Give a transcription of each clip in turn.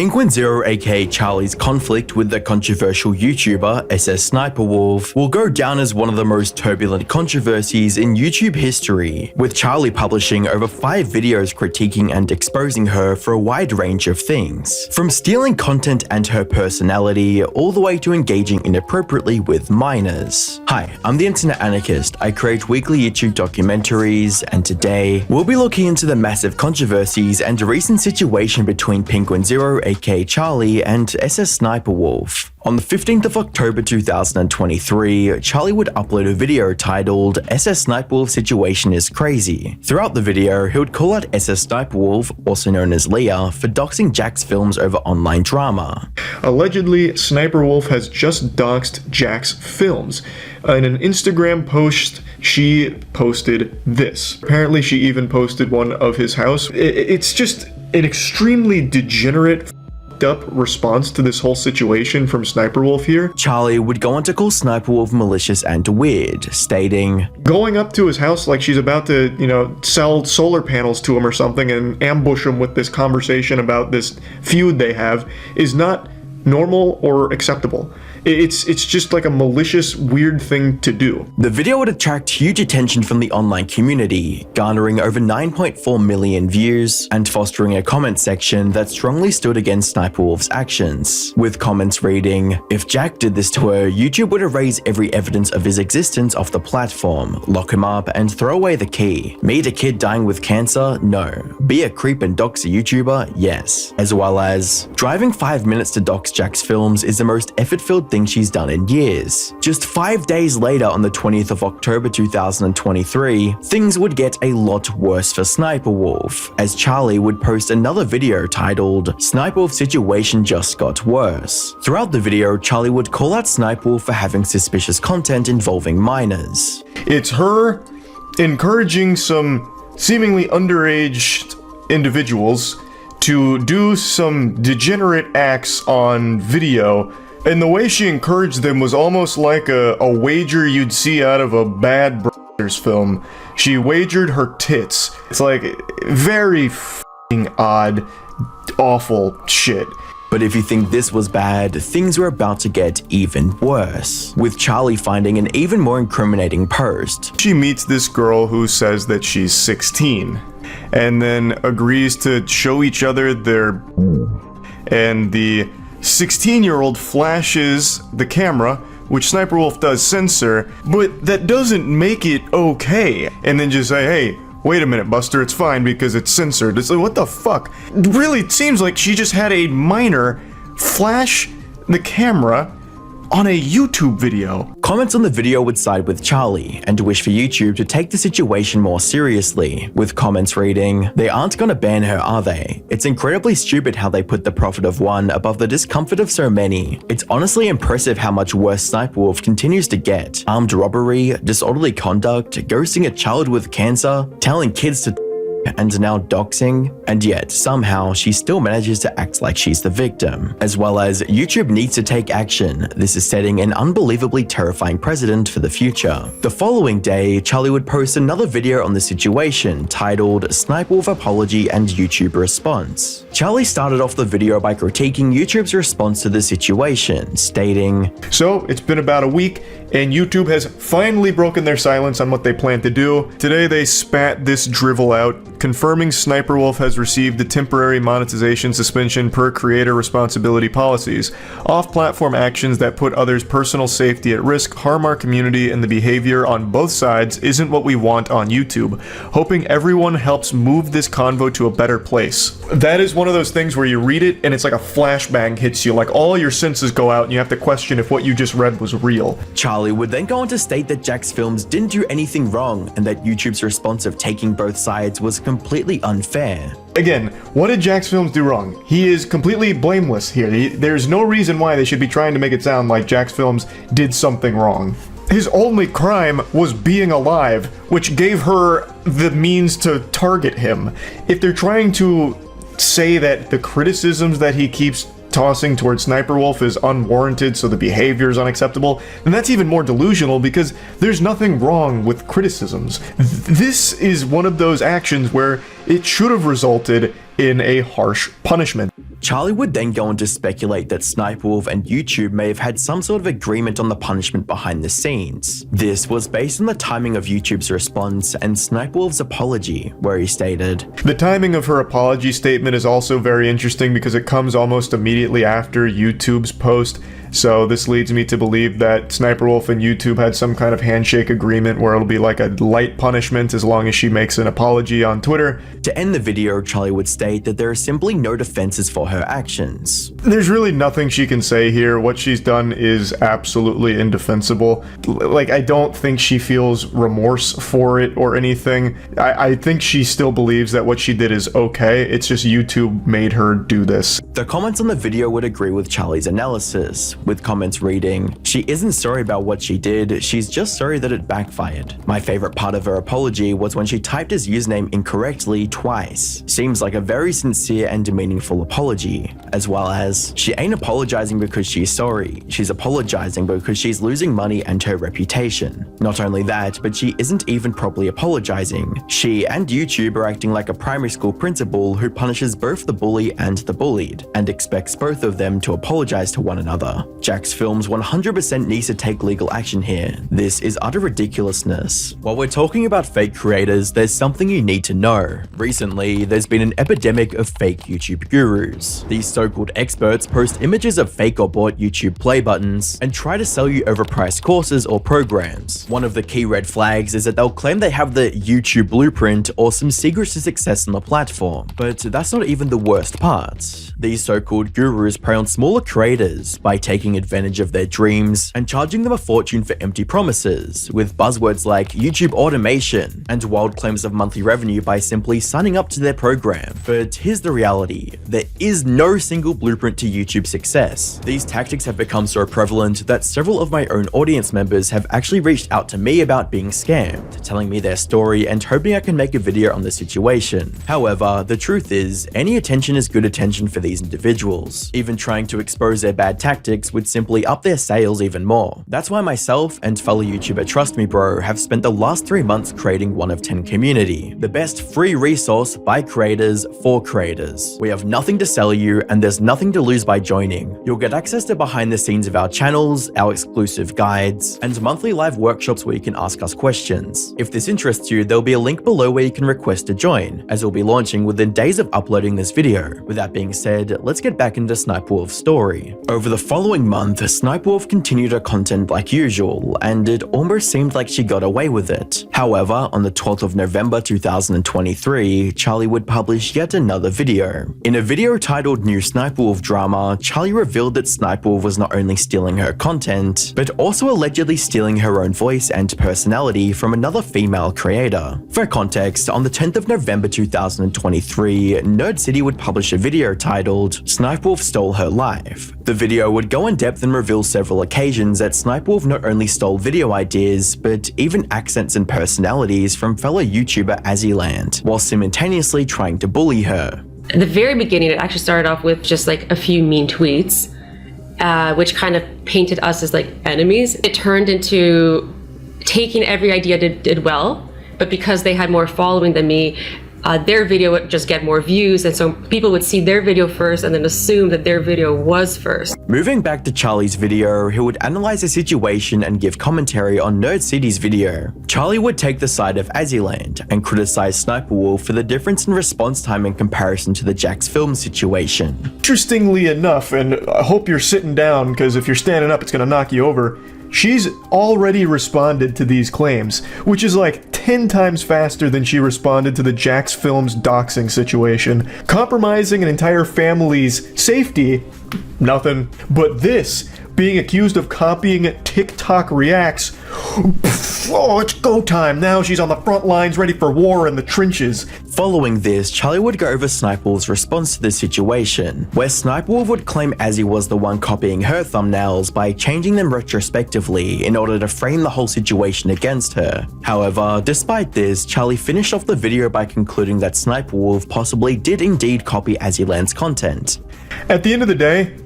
Penguinz0 aka Charlie's conflict with the controversial YouTuber SSSniperWolf will go down as one of the most turbulent controversies in YouTube history, with Charlie publishing over 5 videos critiquing and exposing her for a wide range of things, from stealing content and her personality, all the way to engaging inappropriately with minors. Hi, I'm the InternetAnarchist. I create weekly YouTube documentaries, and today we'll be looking into the massive controversies and a recent situation between Penguinz0 aka Charlie and SSSniperWolf. On the 15th of October 2023, Charlie would upload a video titled SSSniperWolf Situation is Crazy. Throughout the video, he would call out SSSniperWolf, also known as Leah, for doxing Jack's films over online drama. Allegedly, SniperWolf has just doxed Jack's films. In an Instagram post, she posted this. Apparently, she even posted one of his house. It's just an extremely degenerate, up response to this whole situation from SniperWolf here. Charlie would go on to call SniperWolf malicious and weird, stating, going up to his house like she's about to, sell solar panels to him or something and ambush him with this conversation about this feud they have is not normal or acceptable. It's just like a malicious, weird thing to do. The video would attract huge attention from the online community, garnering over 9.4 million views and fostering a comment section that strongly stood against SniperWolf's actions, with comments reading, "If Jack did this to her, YouTube would erase every evidence of his existence off the platform, lock him up and throw away the key. Meet a kid dying with cancer? No. Be a creep and dox a YouTuber? Yes." As well as, "Driving 5 minutes to dox Jack's films is the most effort-filled thing she's done in years." Just 5 days later, on the 20th of October 2023, things would get a lot worse for SniperWolf, as Charlie would post another video titled "SniperWolf Situation Just Got Worse." Throughout the video, Charlie would call out SniperWolf for having suspicious content involving minors. It's her encouraging some seemingly underage individuals to do some degenerate acts on video, and the way she encouraged them was almost like a wager you'd see out of a Bad Brothers film. She wagered her tits. It's like very f***ing odd, awful shit. But if you think this was bad, things were about to get even worse, with Charlie finding an even more incriminating post. She meets this girl who says that she's 16, and then agrees to show each other their... and the 16-year-old flashes the camera, which SniperWolf does censor, but that doesn't make it okay. And then just say, "Hey, wait a minute, Buster, it's fine because it's censored." It's like, what the fuck? Really, it seems like she just had a minor flash the camera on a YouTube video. Comments on the video would side with Charlie and wish for YouTube to take the situation more seriously, with comments reading, "They aren't gonna ban her, are they? It's incredibly stupid how they put the profit of one above the discomfort of so many. It's honestly impressive how much worse SniperWolf continues to get. Armed robbery, disorderly conduct, ghosting a child with cancer, telling kids to and now doxing, and yet somehow she still manages to act like she's the victim." As well as, "YouTube needs to take action. This is setting an unbelievably terrifying precedent for the future." The following day, Charlie would post another video on the situation titled "SniperWolf Apology and YouTube Response." Charlie started off the video by critiquing YouTube's response to the situation, stating, "So, it's been about a week, and YouTube has finally broken their silence on what they plan to do. Today they spat this drivel out, confirming SniperWolf has received a temporary monetization suspension per creator responsibility policies. Off-platform actions that put others' personal safety at risk harm our community, and the behavior on both sides isn't what we want on YouTube. Hoping everyone helps move this convo to a better place." That is one of those things where you read it and it's like a flashbang hits you, like all your senses go out and you have to question if what you just read was real. Charlie would then go on to state that Jack's films didn't do anything wrong and that YouTube's response of taking both sides was completely unfair. Again, what did Jack's films do wrong? He is completely blameless here. There's no reason why they should be trying to make it sound like Jack's films did something wrong. His only crime was being alive, which gave her the means to target him. If they're trying to say that the criticisms that he keeps tossing towards SniperWolf is unwarranted, so the behavior is unacceptable, then that's even more delusional because there's nothing wrong with criticisms. This is one of those actions where it should have resulted in a harsh punishment. Charlie would then go on to speculate that SniperWolf and YouTube may have had some sort of agreement on the punishment behind the scenes. This was based on the timing of YouTube's response and SniperWolf's apology, where he stated, "The timing of her apology statement is also very interesting because it comes almost immediately after YouTube's post. So this leads me to believe that SniperWolf and YouTube had some kind of handshake agreement where it'll be like a light punishment as long as she makes an apology on Twitter." To end the video, Charlie would state that there are simply no defenses for her actions. There's really nothing she can say here. What she's done is absolutely indefensible. Like, I don't think she feels remorse for it or anything. I think she still believes that what she did is okay. It's just YouTube made her do this. The comments on the video would agree with Charlie's analysis, with comments reading, "She isn't sorry about what she did, she's just sorry that it backfired. My favorite part of her apology was when she typed his username incorrectly twice. Seems like a very sincere and meaningful apology." As well as, "She ain't apologizing because she's sorry, she's apologizing because she's losing money and her reputation. Not only that, but she isn't even properly apologizing. She and YouTube are acting like a primary school principal who punishes both the bully and the bullied, and expects both of them to apologize to one another. Jax Films 100% needs to take legal action here. This is utter ridiculousness." While we're talking about fake creators, there's something you need to know. Recently, there's been an epidemic of fake YouTube gurus. These so-called experts post images of fake or bought YouTube play buttons and try to sell you overpriced courses or programs. One of the key red flags is that they'll claim they have the YouTube blueprint or some secrets to success on the platform. But that's not even the worst part. These so-called gurus prey on smaller creators by taking advantage of their dreams and charging them a fortune for empty promises, with buzzwords like YouTube automation and wild claims of monthly revenue by simply signing up to their program. But here's the reality: there is no single blueprint to YouTube success. These tactics have become so prevalent that several of my own audience members have actually reached out to me about being scammed, telling me their story and hoping I can make a video on the situation. However, the truth is, any attention is good attention for these individuals. Even trying to expose their bad tactics would simply up their sales even more. That's why myself and fellow YouTuber Trust Me Bro have spent the last 3 months creating 1 of 10 Community, the best free resource by creators for creators. We have nothing to sell you and there's nothing to lose by joining. You'll get access to behind the scenes of our channels, our exclusive guides, and monthly live workshops where you can ask us questions. If this interests you, there'll be a link below where you can request to join, as we'll be launching within days of uploading this video. With that being said, let's get back into SniperWolf's story. Over the following month, SniperWolf continued her content like usual, and it almost seemed like she got away with it. However, on the 12th of November 2023, Charlie would publish yet another video. In a video titled New SniperWolf Drama, Charlie revealed that SniperWolf was not only stealing her content, but also allegedly stealing her own voice and personality from another female creator. For context, on the 10th of November 2023, Nerd City would publish a video titled SniperWolf Stole Her Life. The video would go in depth and reveal several occasions that SniperWolf not only stole video ideas, but even accents and personalities from fellow YouTuber Azzyland, while simultaneously trying to bully her. At the very beginning, it actually started off with just like a few mean tweets, which kind of painted us as like enemies. It turned into taking every idea did well, but because they had more following than me, their video would just get more views, and so people would see their video first and then assume that their video was first. Moving back to Charlie's video, he would analyze the situation and give commentary on Nerd City's video. Charlie would take the side of Azzyland and criticize SniperWolf for the difference in response time in comparison to the Jax Films situation. Interestingly enough, and I hope you're sitting down because if you're standing up, it's gonna knock you over. She's already responded to these claims, which is like 10 times faster than she responded to the Jax Films doxing situation. Compromising an entire family's safety, nothing. But this, being accused of copying TikTok reacts, oh, it's go time. Now she's on the front lines ready for war in the trenches. Following this, Charlie would go over SniperWolf's response to the situation, where SniperWolf would claim Azzy was the one copying her thumbnails by changing them retrospectively in order to frame the whole situation against her. However, despite this, Charlie finished off the video by concluding that SniperWolf possibly did indeed copy Azzyland's content. At the end of the day,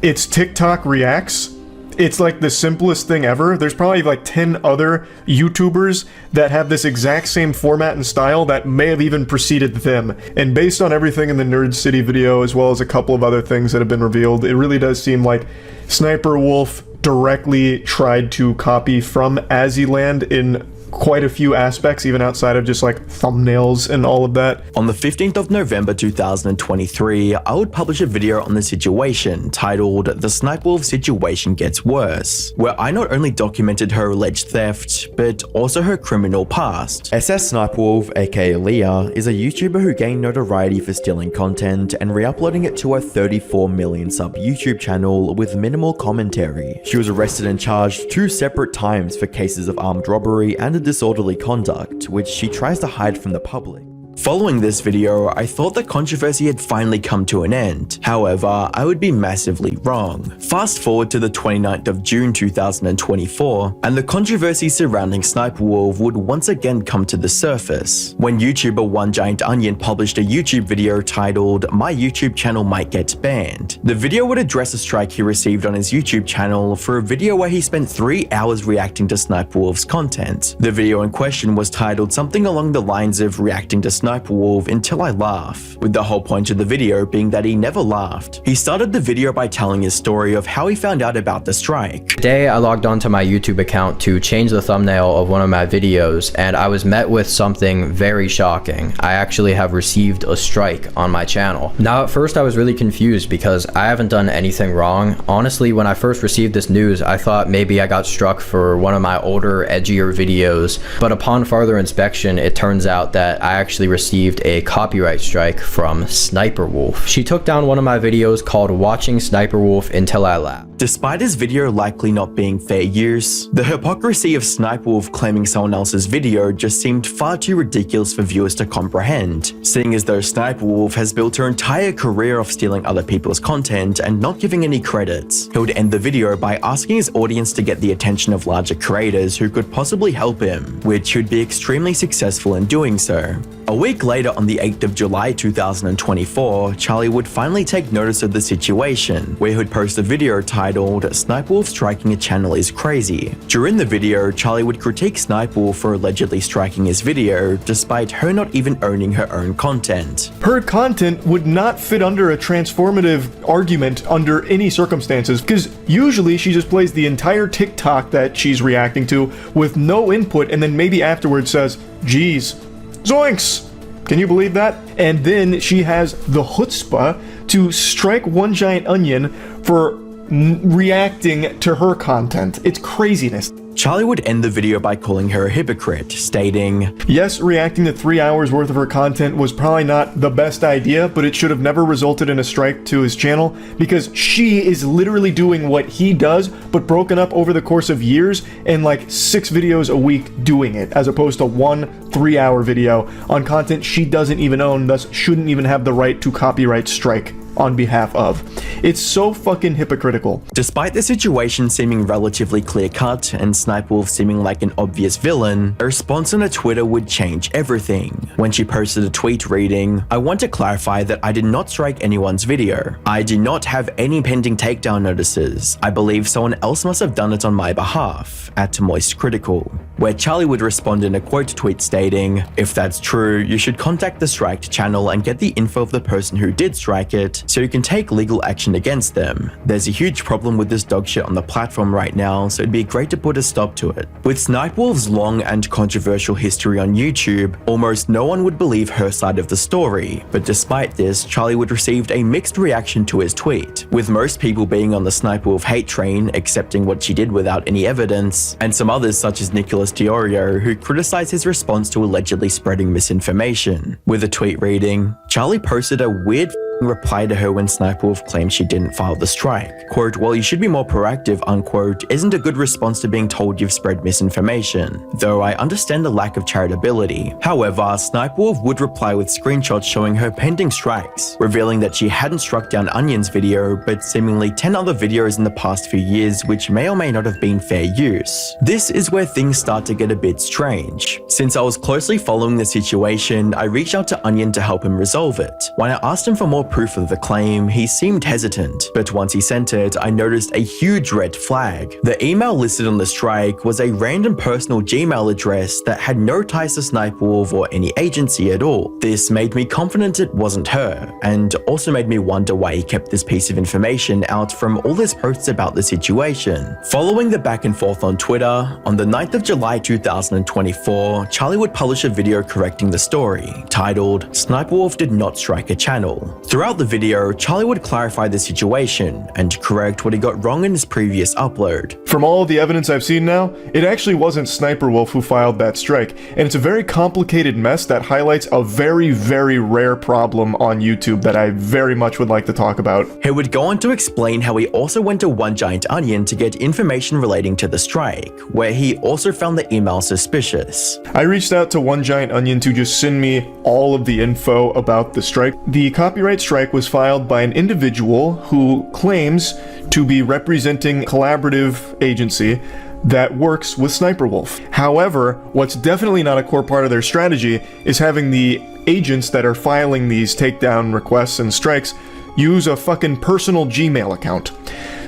it's TikTok reacts, it's like the simplest thing ever. There's probably like 10 other YouTubers that have this exact same format and style that may have even preceded them. And based on everything in the Nerd City video, as well as a couple of other things that have been revealed, it really does seem like SniperWolf directly tried to copy from Azzyland in quite a few aspects, even outside of just like thumbnails and all of that. On the 15th of November 2023, I would publish a video on the situation titled "The SniperWolf Situation Gets Worse," where I not only documented her alleged theft, but also her criminal past. SSSniperWolf, aka Leah, is a YouTuber who gained notoriety for stealing content and re-uploading it to her 34 million sub YouTube channel with minimal commentary. She was arrested and charged 2 separate times for cases of armed robbery and disorderly conduct, which she tries to hide from the public. Following this video, I thought the controversy had finally come to an end. However, I would be massively wrong. Fast forward to the 29th of June 2024, and the controversy surrounding SniperWolf would once again come to the surface, when YouTuber One Giant Onion published a YouTube video titled "My YouTube Channel Might Get Banned." The video would address a strike he received on his YouTube channel for a video where he spent 3 hours reacting to SniperWolf's content. The video in question was titled something along the lines of "Reacting to SniperWolf until I laugh," with the whole point of the video being that he never laughed. He started the video by telling his story of how he found out about the strike. Today, I logged onto my YouTube account to change the thumbnail of one of my videos, and I was met with something very shocking. I actually have received a strike on my channel. Now, at first, I was really confused because I haven't done anything wrong. Honestly, when I first received this news, I thought maybe I got struck for one of my older, edgier videos, but upon further inspection, it turns out that I actually received a copyright strike from SniperWolf. She took down one of my videos called "Watching SniperWolf Until I Laugh." Despite his video likely not being fair use, the hypocrisy of SniperWolf claiming someone else's video just seemed far too ridiculous for viewers to comprehend, seeing as though SniperWolf has built her entire career off stealing other people's content and not giving any credits. He would end the video by asking his audience to get the attention of larger creators who could possibly help him, which he'd be extremely successful in doing so. A week later, on the 8th of July 2024, Charlie would finally take notice of the situation, where he would post a video titled "SniperWolf striking a channel is crazy." During the video, Charlie would critique SniperWolf for allegedly striking his video, despite her not even owning her own content. Her content would not fit under a transformative argument under any circumstances, because usually she just plays the entire TikTok that she's reacting to with no input, and then maybe afterwards says, "Geez, zoinks! Can you believe that?" And then she has the chutzpah to strike One Giant Onion for reacting to her content. It's craziness. Charlie would end the video by calling her a hypocrite, stating, "Yes, reacting to 3 hours worth of her content was probably not the best idea, but it should have never resulted in a strike to his channel, because she is literally doing what he does, but broken up over the course of years and like 6 videos a week doing it, as opposed to 1 3-hour video on content she doesn't even own, thus shouldn't even have the right to copyright strike on behalf of." It's so fucking hypocritical. Despite the situation seeming relatively clear-cut and SniperWolf seeming like an obvious villain, her response on her Twitter would change everything, when she posted a tweet reading, "I want to clarify that I did not strike anyone's video. I do not have any pending takedown notices. I believe someone else must have done it on my behalf, at Moist Critikal." Where Charlie would respond in a quote tweet stating, "If that's true, you should contact the striked channel and get the info of the person who did strike it, so you can take legal action against them. There's a huge problem with this dog shit on the platform right now, so it'd be great to put a stop to it." With SniperWolf's long and controversial history on YouTube, almost no one would believe her side of the story, but despite this, Charlie would receive a mixed reaction to his tweet, with most people being on the SniperWolf hate train, accepting what she did without any evidence, and some others such as Nicholas Diorio, who criticized his response to allegedly spreading misinformation, with a tweet reading, "Charlie posted a weird reply to her when SniperWolf claimed she didn't file the strike. Quote, well, you should be more proactive, unquote, isn't a good response to being told you've spread misinformation, though I understand the lack of charitability." However, SniperWolf would reply with screenshots showing her pending strikes, revealing that she hadn't struck down Onion's video, but seemingly 10 other videos in the past few years which may or may not have been fair use. This is where things start to get a bit strange. Since I was closely following the situation, I reached out to Onion to help him resolve it. When I asked him for more proof of the claim, he seemed hesitant, but once he sent it, I noticed a huge red flag. The email listed on the strike was a random personal Gmail address that had no ties to SniperWolf or any agency at all. This made me confident it wasn't her, and also made me wonder why he kept this piece of information out from all his posts about the situation. Following the back and forth on Twitter, on the 9th of July 2024, Charlie would publish a video correcting the story, titled, "SniperWolf did not strike a channel." Throughout the video, Charlie would clarify the situation and correct what he got wrong in his previous upload. From all of the evidence I've seen now, it actually wasn't SniperWolf who filed that strike, and it's a very complicated mess that highlights a very, very rare problem on YouTube that I very much would like to talk about. He would go on to explain how he also went to One Giant Onion to get information relating to the strike, where he also found the email suspicious. I reached out to One Giant Onion to just send me all of the info about the strike. The copyright strike was filed by an individual who claims to be representing a collaborative agency that works with SniperWolf. However, what's definitely not a core part of their strategy is having the agents that are filing these takedown requests and strikes use a fucking personal Gmail account.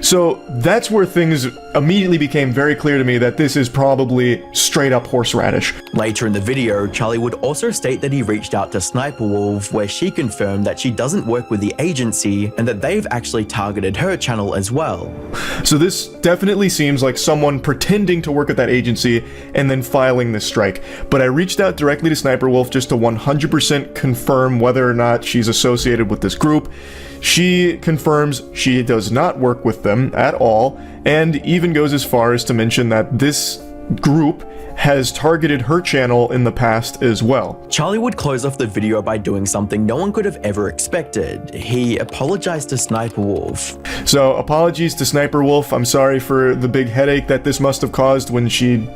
So that's where things immediately became very clear to me that this is probably straight up horseradish. Later in the video, Charlie would also state that he reached out to SniperWolf, where she confirmed that she doesn't work with the agency and that they've actually targeted her channel as well. So this definitely seems like someone pretending to work at that agency and then filing this strike. But I reached out directly to SniperWolf just to 100% confirm whether or not she's associated with this group. She confirms she does not work with them at all, and even goes as far as to mention that this group has targeted her channel in the past as well. Charlie would close off the video by doing something no one could have ever expected. He apologized to SniperWolf. So apologies to SniperWolf. I'm sorry for the big headache that this must have caused when she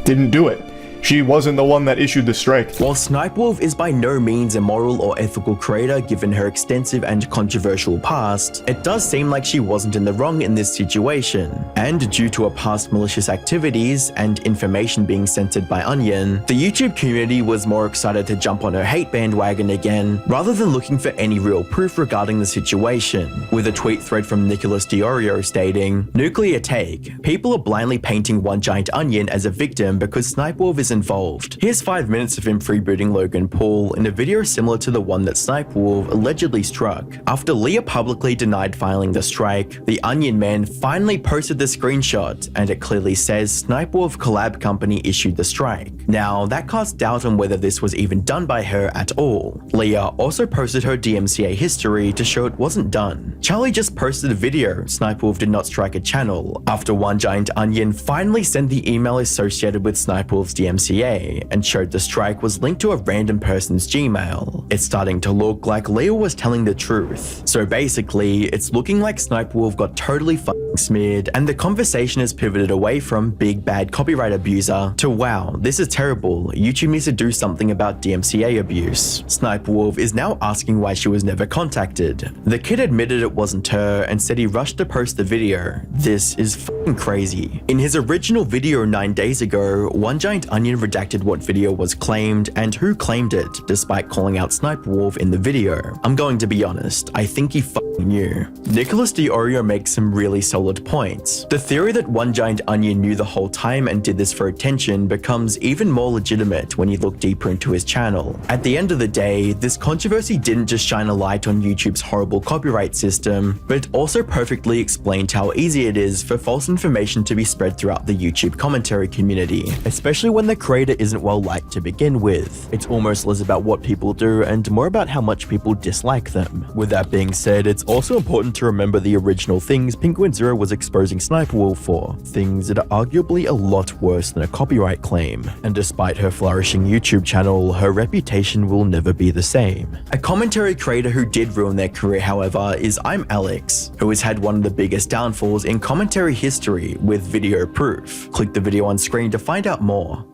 didn't do it. She wasn't the one that issued the strike. While SniperWolf is by no means a moral or ethical creator given her extensive and controversial past, it does seem like she wasn't in the wrong in this situation. And due to her past malicious activities and information being censored by Onion, the YouTube community was more excited to jump on her hate bandwagon again, rather than looking for any real proof regarding the situation, with a tweet thread from Nicholas Diorio stating, "Nuclear take. People are blindly painting One Giant Onion as a victim because SniperWolf is involved." Here's 5 minutes of him freebooting Logan Paul in a video similar to the one that SniperWolf allegedly struck. After Leah publicly denied filing the strike, the Onion Man finally posted the screenshot, and it clearly says SniperWolf collab company issued the strike. Now, that casts doubt on whether this was even done by her at all. Leah also posted her DMCA history to show it wasn't done. Charlie just posted a video, SniperWolf did not strike a channel, after One Giant Onion finally sent the email associated with SniperWolf's DMCA and showed the strike was linked to a random person's Gmail. It's starting to look like Leah was telling the truth. So basically, it's looking like SniperWolf got totally fucking smeared, and the conversation has pivoted away from big bad copyright abuser to wow, this is terrible, YouTube needs to do something about DMCA abuse. SniperWolf is now asking why she was never contacted. The kid admitted it wasn't her and said he rushed to post the video. This is fucking crazy. In his original video 9 days ago, One Giant Onion redacted what video was claimed and who claimed it, despite calling out SniperWolf in the video. I'm going to be honest, I think he fucking knew. Nicholas Diorio makes some really solid points. The theory that One Giant Onion knew the whole time and did this for attention becomes even more legitimate when you look deeper into his channel. At the end of the day, this controversy didn't just shine a light on YouTube's horrible copyright system, but it also perfectly explained how easy it is for false information to be spread throughout the YouTube commentary community, especially when the creator isn't well liked to begin with. It's almost less about what people do and more about how much people dislike them. With that being said, it's also important to remember the original things Penguinz0 was exposing SniperWolf for, things that are arguably a lot worse than a copyright claim. And despite her flourishing YouTube channel, her reputation will never be the same. A commentary creator who did ruin their career, however, is I'm Alex, who has had one of the biggest downfalls in commentary history with video proof. Click the video on screen to find out more.